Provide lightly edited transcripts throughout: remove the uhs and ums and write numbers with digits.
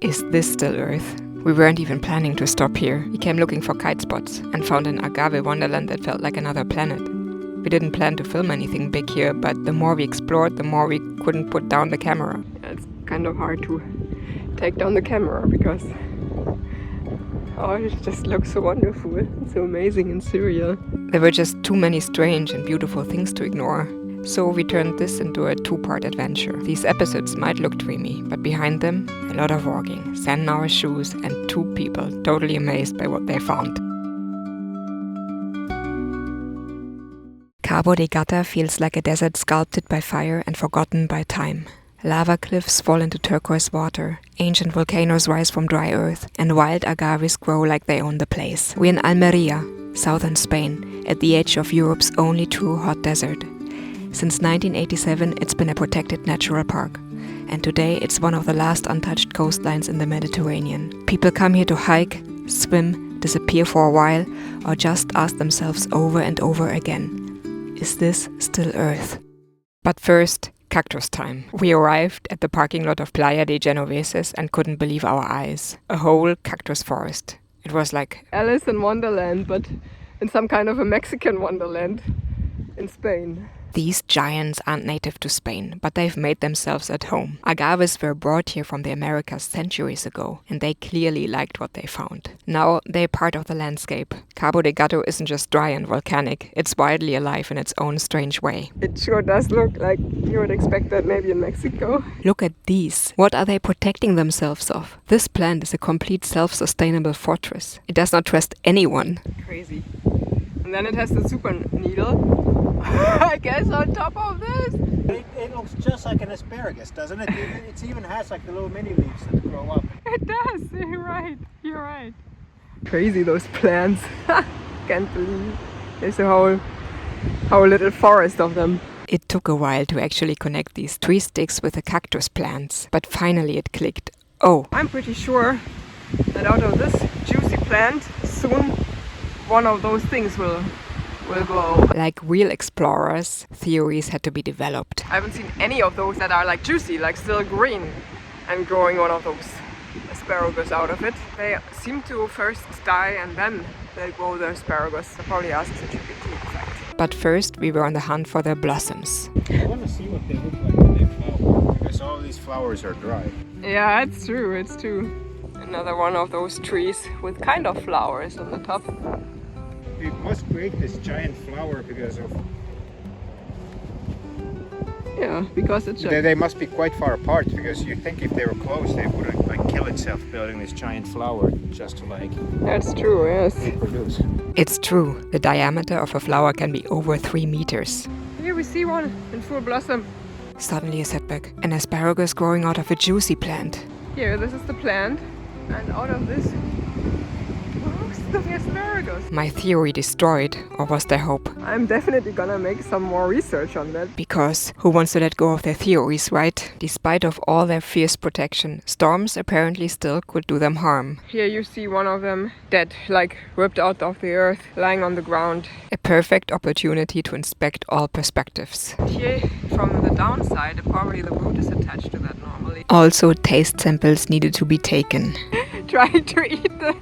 Is this still Earth? We weren't even planning to stop here. We came looking for kite spots and found an Agave Wonderland that felt like another planet. We didn't plan to film anything big here, but the more we explored, the more we couldn't put down the camera. Yeah, it's kind of hard to take down the camera because it just looks so wonderful, so amazing and surreal. There were just too many strange and beautiful things to ignore. So we turned this into a 2-part adventure. These episodes might look dreamy, but behind them, a lot of walking, sand in our shoes, and 2 people totally amazed by what they found. Cabo de Gata feels like a desert sculpted by fire and forgotten by time. Lava cliffs fall into turquoise water, ancient volcanoes rise from dry earth, and wild agaves grow like they own the place. We're in Almeria, southern Spain, at the edge of Europe's only true hot desert. Since 1987, it's been a protected natural park, and today it's one of the last untouched coastlines in the Mediterranean. People come here to hike, swim, disappear for a while, or just ask themselves over and over again, is this still Earth? But first, cactus time. We arrived at the parking lot of Playa de Genoveses and couldn't believe our eyes. A whole cactus forest. It was like Alice in Wonderland, but in some kind of a Mexican Wonderland in Spain. These giants aren't native to Spain, but they've made themselves at home. Agaves were brought here from the Americas centuries ago, and they clearly liked what they found. Now they're part of the landscape. Cabo de Gata isn't just dry and volcanic, it's wildly alive in its own strange way. It sure does look like you would expect that maybe in Mexico. Look at these. What are they protecting themselves of? This plant is a complete self-sustainable fortress. It does not trust anyone. Crazy. And then it has the super needle. I guess on top of this. It looks just like an asparagus, doesn't it? It even has like the little mini leaves that grow up. It does. You're right. Crazy, those plants. Can't believe. There's a whole little forest of them. It took a while to actually connect these tree sticks with the cactus plants, but finally it clicked. Oh, I'm pretty sure that out of this juicy plant, soon one of those things will grow. Like real explorers, theories had to be developed. I haven't seen any of those that are like juicy, like still green, and growing one of those asparagus out of it. They seem to first die and then they grow the asparagus. So probably asks it should be true fact. But first we were on the hunt for their blossoms. I want to see what they look like when they flower, because all these flowers are dry. Yeah, it's true. Another one of those trees with kind of flowers on the top. It must create this giant flower because it's they must be quite far apart, because you think if they were close they wouldn't like kill itself building this giant flower just to like That's true, yes. reproduce. It's true. The diameter of a flower can be over 3 meters. Here we see one in full blossom. Suddenly a setback. An asparagus growing out of a juicy plant. Here, this is the plant, and out of this the asparagus. My theory destroyed, or was there hope? I'm definitely gonna make some more research on that. Because who wants to let go of their theories, right? Despite of all their fierce protection, storms apparently still could do them harm. Here you see one of them dead, like ripped out of the earth, lying on the ground. A perfect opportunity to inspect all perspectives. Here, from the downside, probably the root is attached to that normally. Also, taste samples needed to be taken. Trying to eat the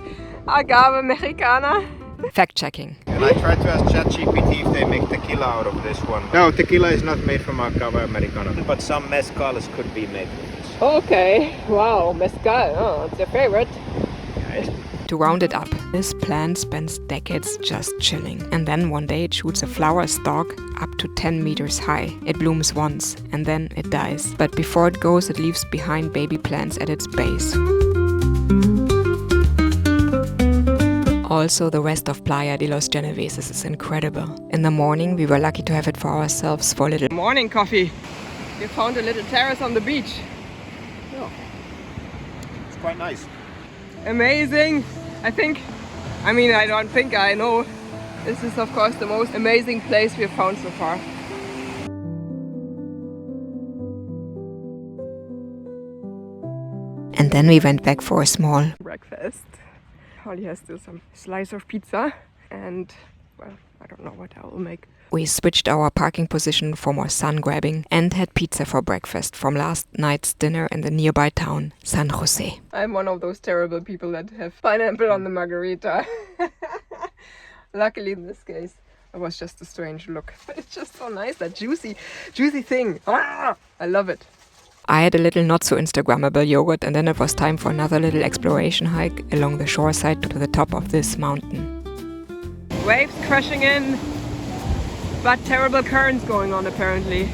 Agave Mexicana. Fact-checking. And I tried to ask ChatGPT if they make tequila out of this one. No, tequila is not made from Agave Americana, but some mezcales could be made with this. Okay, wow, mezcal, it's your favorite. To round it up, this plant spends decades just chilling. And then one day it shoots a flower stalk up to 10 meters high. It blooms once, and then it dies. But before it goes, it leaves behind baby plants at its base. Also, the rest of Playa de los Genoveses is incredible. In the morning, we were lucky to have it for ourselves for a little morning coffee. We found a little terrace on the beach. Yeah. It's quite nice. Amazing! I don't think I know. This is, of course, the most amazing place we've found so far. And then we went back for a small breakfast. Holly has still some slice of pizza and, well, I don't know what I will make. We switched our parking position for more sun grabbing and had pizza for breakfast from last night's dinner in the nearby town, San José. I'm one of those terrible people that have pineapple on the margarita. Luckily in this case, it was just a strange look. But it's just so nice, that juicy thing. Ah, I love it. I had a little not so Instagrammable yogurt, and then it was time for another little exploration hike along the shore side to the top of this mountain. Waves crashing in, but terrible currents going on apparently.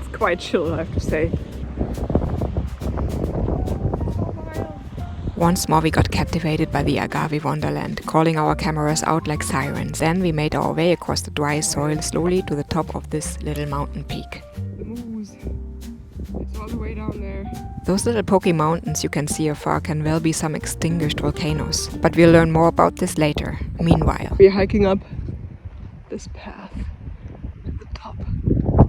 It's quite chill, I have to say. Once more we got captivated by the Agave Wonderland, calling our cameras out like sirens. Then we made our way across the dry soil slowly to the top of this little mountain peak. The moose. It's all the way down there. Those little pokey mountains you can see afar can well be some extinguished volcanoes, but we'll learn more about this later. Meanwhile, we're hiking up this path to the top,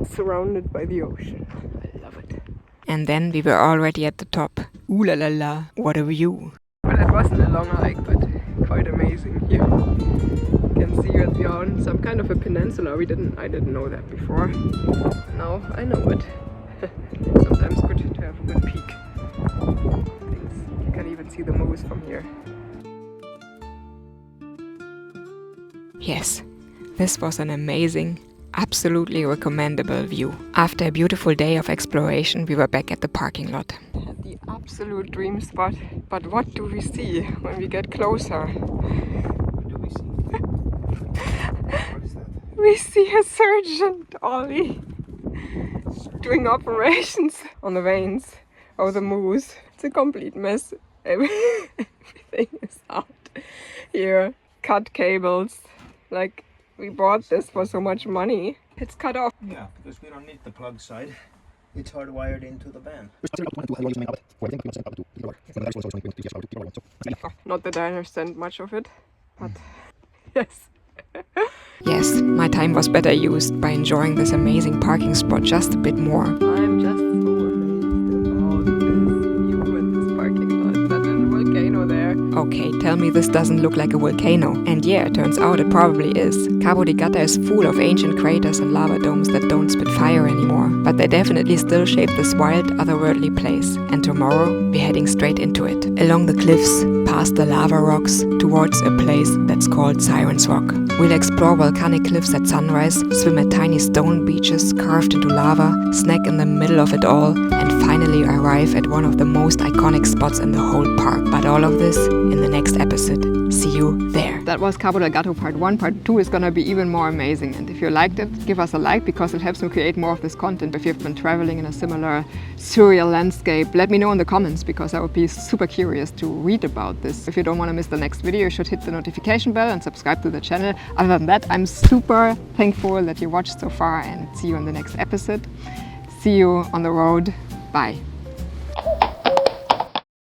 surrounded by the ocean. I love it. And then we were already at the top. Ooh la la la, what a view. Well, it wasn't a long hike, but quite amazing here. You can see that we are on some kind of a peninsula. I didn't know that before. Now I know it. Sometimes good to have a good peek. You can even see the moose from here. Yes, this was an amazing, absolutely recommendable view. After a beautiful day of exploration, we were back at the parking lot. At the absolute dream spot. But what do we see when we get closer? What do we see? What is that? We see a surgeon, Ollie, doing operations on the veins of the moose. It's a complete mess. Everything is out here. Cut cables. Like, we bought this for so much money. It's cut off. Yeah, because we don't need the plug side. It's hardwired into the van. Not that I understand much of it, but yes. Yes, my time was better used by enjoying this amazing parking spot just a bit more. I'm just so amazed about this view and this parking lot. That little volcano there. Okay, tell me this doesn't look like a volcano. And yeah, it turns out it probably is. Cabo de Gata is full of ancient craters and lava domes that don't spit fire anymore. But they definitely still shape this wild, otherworldly place. And tomorrow, we're heading straight into it. Along the cliffs, past the lava rocks, towards a place that's called Siren's Rock. We'll explore volcanic cliffs at sunrise, swim at tiny stone beaches carved into lava, snack in the middle of it all, and finally arrive at one of the most iconic spots in the whole park. But all of this in the next episode. See you there. That was Cabo de Gata part 1. Part 2 is gonna be even more amazing. And if you liked it, give us a like, because it helps me create more of this content. If you've been traveling in a similar surreal landscape, let me know in the comments, because I would be super curious to read about this. If you don't want to miss the next video, you should hit the notification bell and subscribe to the channel. Other than that, I'm super thankful that you watched so far, and see you in the next episode. See you on the road. Bye.